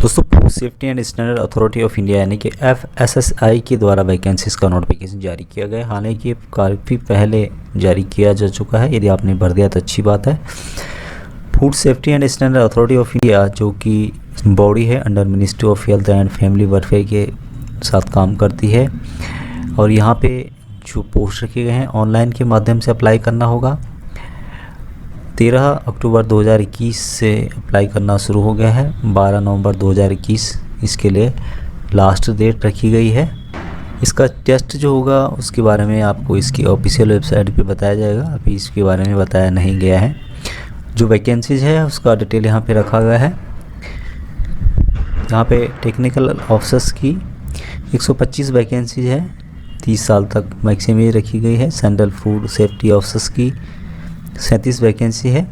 दोस्तों food safety and standard authority of India यानी कि FSSAI के द्वारा वैकेंसीज़ का नोटिफिकेशन जारी किया गया है। हालांकि ये काफ़ी पहले जारी किया जा चुका है। यदि आपने भर दिया तो अच्छी बात है। Food safety and standard authority of India जो कि बॉडी है under ministry of health and family welfare के साथ काम करती है। और यहाँ पे जो पोस्ट रखे गए हैं ऑनलाइन के माध्यम से अप्लाई करना होगा। 13 अक्टूबर 2021 से अप्लाई करना शुरू हो गया है। 12 नवंबर 2021 इसके लिए लास्ट डेट रखी गई है। इसका टेस्ट जो होगा उसके बारे में आपको इसकी ऑफिशियल वेबसाइट पे बताया जाएगा। अभी इसके बारे में बताया नहीं गया है। जो वैकेंसीज है उसका डिटेल यहाँ पे रखा गया है। यहाँ पे टेक्निकल ऑफिसर्स की 125 वैकेंसीज है। 30 साल तक मैक्सिमम एज रखी गई है। सेंट्रल फूड सेफ्टी ऑफिसर्स की 37 वैकेंसी है,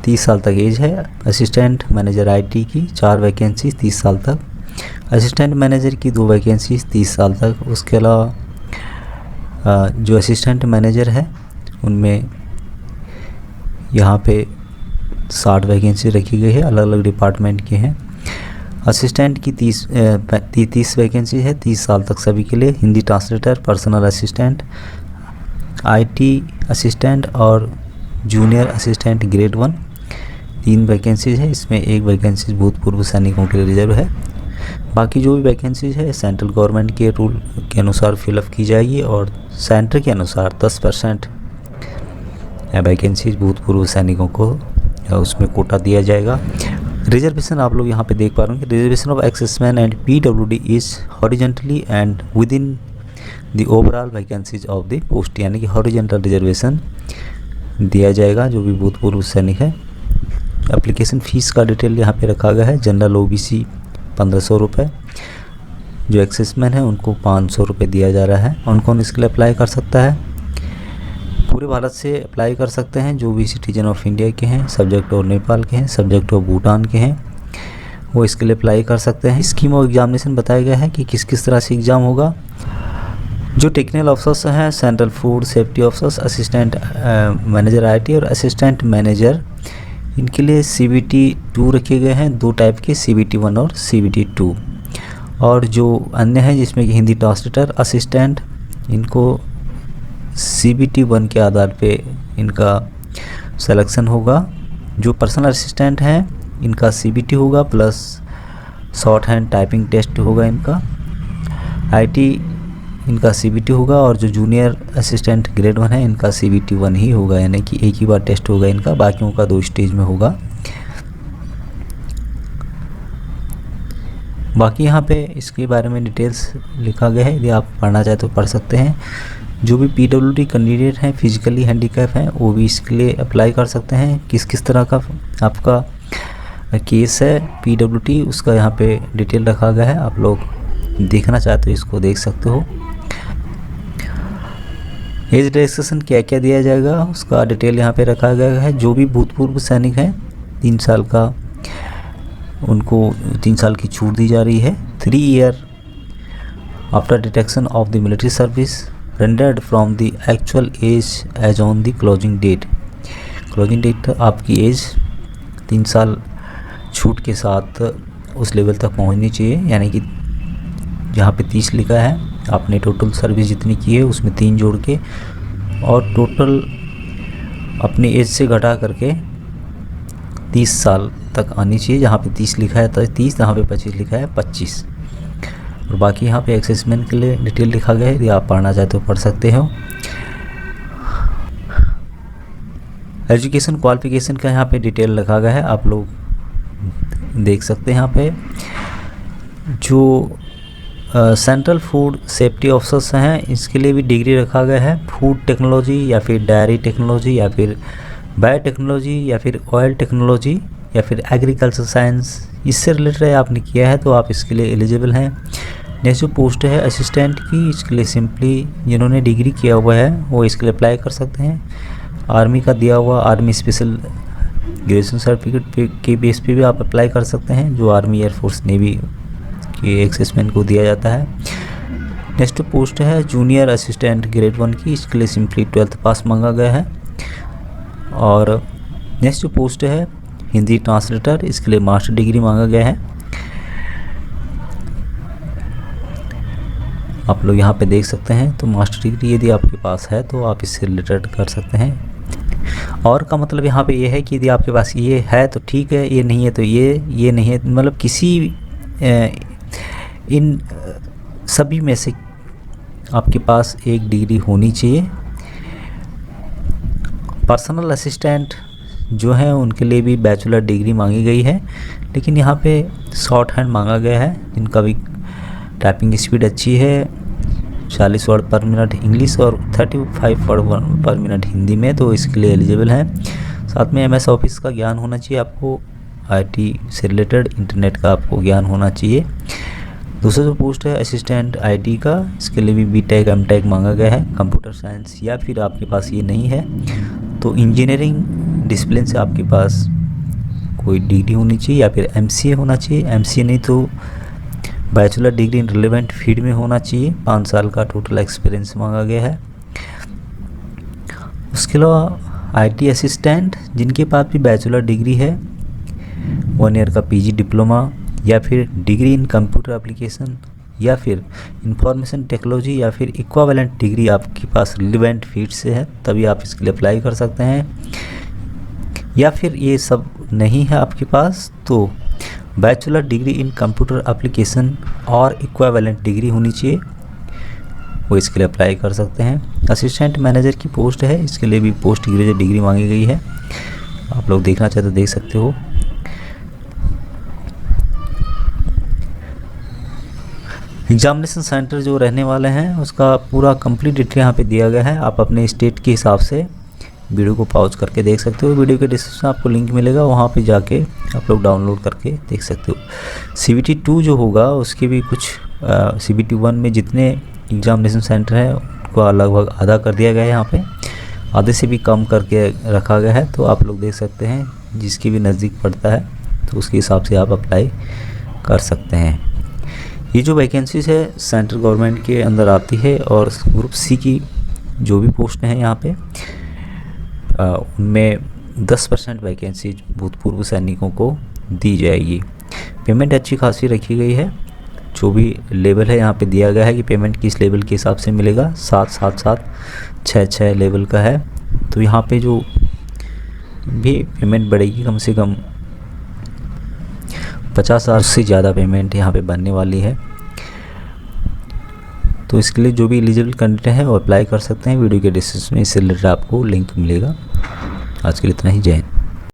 30 साल तक एज है। असिस्टेंट मैनेजर IT की 4 वैकेंसी 30 साल तक। असिस्टेंट मैनेजर की 2 वैकेंसी 30 साल तक। उसके अलावा जो असिस्टेंट मैनेजर है उनमें यहाँ पे 60 वैकेंसी रखी गई है, अलग अलग डिपार्टमेंट के हैं। असिस्टेंट की 30 वैकेंसी है 30 साल तक सभी के लिए। Hindi translator, personal assistant, IT assistant और जूनियर असिस्टेंट ग्रेड 1 3 वैकेंसीज है। इसमें 1 वैकेंसी भूतपूर्व सैनिकों के लिए रिजर्व है। बाकी जो भी वैकेंसीज है सेंट्रल गवर्नमेंट के रूल के अनुसार फिलअप की जाएगी और सेंटर के अनुसार 10% वैकेंसीज भूतपूर्व सैनिकों को उसमें कोटा दिया जाएगा। रिजर्वेशन आप लोग यहाँ पे देख पा रहे हैं कि reservation of exservicemen and PWD is horizontally and within the overall vacancies of the post, यानी कि हॉरिजेंटल रिजर्वेशन दिया जाएगा जो भी भूतपूर्व सैनिक है। एप्लीकेशन फ़ीस का डिटेल यहाँ पे रखा गया है। जनरल OBC 1500 रुपये, जो एक्सेसमैन है उनको 500 रुपये दिया जा रहा है। कौन कौन इसके लिए अप्लाई कर सकता है? पूरे भारत से अप्लाई कर सकते हैं जो भी सिटीजन ऑफ इंडिया के हैं, सब्जेक्ट और नेपाल के हैं, सब्जेक्ट और भूटान के हैं, वो इसके लिए अप्लाई कर सकते हैं। स्कीम ऑफ एग्जामिनेशन बताया गया है कि किस किस तरह से एग्ज़ाम होगा। जो टेक्निकल ऑफिसर्स हैं central food safety officers, assistant manager IT और असिस्टेंट मैनेजर, इनके लिए CBT 2 रखे गए हैं। 2 टाइप के, CBT 1 और CBT 2। और जो अन्य हैं जिसमें कि हिंदी ट्रांसलेटर, असिस्टेंट, इनको CBT 1 के आधार पे इनका सिलेक्शन होगा। जो पर्सनल असिस्टेंट हैं इनका CBT होगा plus short hand typing test होगा इनका। IT इनका CBT होगा और जो जूनियर असिस्टेंट ग्रेड 1 है इनका CBT 1 ही होगा, यानी कि एक ही बार टेस्ट होगा इनका, बाकियों का 2 स्टेज में होगा। बाकी यहाँ पे इसके बारे में डिटेल्स लिखा गया है, यदि आप पढ़ना चाहे तो पढ़ सकते हैं। जो भी PWD कैंडिडेट हैं, फिजिकली हैंडीकैप हैं, वो भी इसके लिए अप्लाई कर सकते हैं। किस किस तरह का आपका केस है PWD उसका यहाँ पे डिटेल रखा गया है। आप लोग देखना चाहते हो इसको देख सकते हो। एज रिलैक्सेशन क्या क्या दिया जाएगा उसका डिटेल यहाँ पे रखा गया है। जो भी भूतपूर्व सैनिक हैं 3 साल का, उनको 3 साल की छूट दी जा रही है। 3 year after detection of the military service rendered from the actual age as on the closing date. Closing date आपकी एज 3 साल छूट के साथ उस लेवल तक पहुँचनी चाहिए, यानी कि जहाँ पे 30 लिखा है आपने टोटल सर्विस जितनी की है उसमें 3 जोड़ के और टोटल अपनी एज से घटा करके 30 साल तक आनी चाहिए। जहाँ पे 30 लिखा है तो 30, जहाँ पे 25 लिखा है 25। और बाकी यहाँ पे एक्सेसमैन के लिए डिटेल लिखा गया है, यदि आप पढ़ना चाहते हो पढ़ सकते हो। एजुकेशन क्वालिफिकेशन का यहाँ पे डिटेल रखा गया है, आप लोग देख सकते हैं। यहाँ पे जो सेंट्रल फूड सेफ्टी ऑफिसर्स हैं इसके लिए भी डिग्री रखा गया है। फूड टेक्नोलॉजी या फिर डायरी टेक्नोलॉजी या फिर बायोटेक्नोलॉजी या फिर ऑयल टेक्नोलॉजी या फिर एग्रीकल्चर साइंस, इससे रिलेटेड आपने किया है तो आप इसके लिए एलिजिबल हैं। नेक्स्ट जो पोस्ट है असिस्टेंट की, इसके लिए सिंपली जिन्होंने डिग्री किया हुआ है वो इसके लिए अप्लाई कर सकते हैं। आर्मी का दिया हुआ आर्मी स्पेशल ग्रेजुएशन सर्टिफिकेट के बेस पे भी आप अप्लाई कर सकते हैं, जो आर्मी एयरफोर्स नेवी के एक्सेसमैन को दिया जाता है। नेक्स्ट पोस्ट है जूनियर असिस्टेंट ग्रेड 1 की, इसके लिए सिंपली 12th पास मांगा गया है। और नेक्स्ट पोस्ट है हिंदी ट्रांसलेटर, इसके लिए मास्टर डिग्री मांगा गया है। आप लोग यहाँ पे देख सकते हैं। तो मास्टर डिग्री यदि आपके पास है तो आप इससे रिलेटेड कर सकते हैं। और का मतलब यहाँ पे ये है कि यदि आपके पास ये है तो ठीक है, ये नहीं है तो ये नहीं है, मतलब किसी इन सभी में से आपके पास एक डिग्री होनी चाहिए। पर्सनल असिस्टेंट जो है उनके लिए भी बैचलर डिग्री मांगी गई है, लेकिन यहाँ पे शॉर्ट हैंड मांगा गया है, जिनका भी टाइपिंग स्पीड अच्छी है, 40 वर्ड पर मिनट इंग्लिश और 35 वर्ड पर मिनट हिंदी में, तो इसके लिए एलिजिबल हैं। साथ में MS ऑफिस का ज्ञान होना चाहिए आपको, IT से रिलेटेड इंटरनेट का आपको ज्ञान होना चाहिए। दूसरा जो पोस्ट है असिस्टेंट IT का, इसके लिए भी BTech MTech मांगा गया है। कंप्यूटर साइंस या फिर आपके पास ये नहीं है तो इंजीनियरिंग डिसिप्लिन से आपके पास कोई डिग्री होनी चाहिए, या फिर MCA होना चाहिए। MCA नहीं तो bachelor degree in relevant field में होना चाहिए। 5 साल का टोटल एक्सपीरियंस मांगा गया है। उसके अलावा IT असिस्टेंट जिनके पास भी बैचलर डिग्री है, 1 ईयर का PG डिप्लोमा या फिर डिग्री इन कंप्यूटर एप्लीकेशन या फिर इंफॉर्मेशन टेक्नोलॉजी या फिर इक्विवेलेंट डिग्री आपके पास रिलेवेंट फील्ड से है, तभी आप इसके लिए अप्लाई कर सकते हैं। या फिर ये सब नहीं है आपके पास तो bachelor degree in computer application और इक्विवेलेंट डिग्री होनी चाहिए, वो इसके लिए अप्लाई कर सकते हैं। असिस्टेंट मैनेजर की पोस्ट है, इसके लिए भी पोस्ट ग्रेजुएट डिग्री मांगी गई है। आप लोग देखना चाहते तो देख सकते हो। एग्जामिनेशन सेंटर जो रहने वाले हैं उसका पूरा कंप्लीट डिटेल यहाँ पे दिया गया है। आप अपने स्टेट के हिसाब से वीडियो को पॉज करके देख सकते हो। वीडियो के डिस्क्रिप्शन आपको लिंक मिलेगा, वहाँ पे जाके आप लोग डाउनलोड करके देख सकते हो। CBT 2 जो होगा उसके भी कुछ CBT 1 में जितने एग्जामिनेशन सेंटर है उनको लगभग आधा कर दिया गया है, यहाँ पे आधे से भी कम करके रखा गया है। तो आप लोग देख सकते हैं, जिसके भी नज़दीक पड़ता है तो उसके हिसाब से आप अप्लाई कर सकते हैं। ये जो वैकेंसीज है सेंट्रल गवर्नमेंट के अंदर आती है, और ग्रुप C की जो भी पोस्ट हैं यहाँ पे उनमें 10% वैकेंसी भूतपूर्व सैनिकों को दी जाएगी। पेमेंट अच्छी खासी रखी गई है। जो भी लेवल है यहाँ पे दिया गया है कि पेमेंट किस लेवल के हिसाब से मिलेगा, 7-7-7 6-6 लेवल का है। तो यहाँ पे जो भी पेमेंट बढ़ेगी कम से कम 50,000 से ज़्यादा पेमेंट यहाँ पे बनने वाली है। तो इसके लिए जो भी एलिजिबल कैंडिडेट है वो अप्लाई कर सकते हैं। वीडियो के डिस्क्रिप्शन में इससे रिलेटेड आपको लिंक मिलेगा। आज के लिए इतना ही, जय हिंद।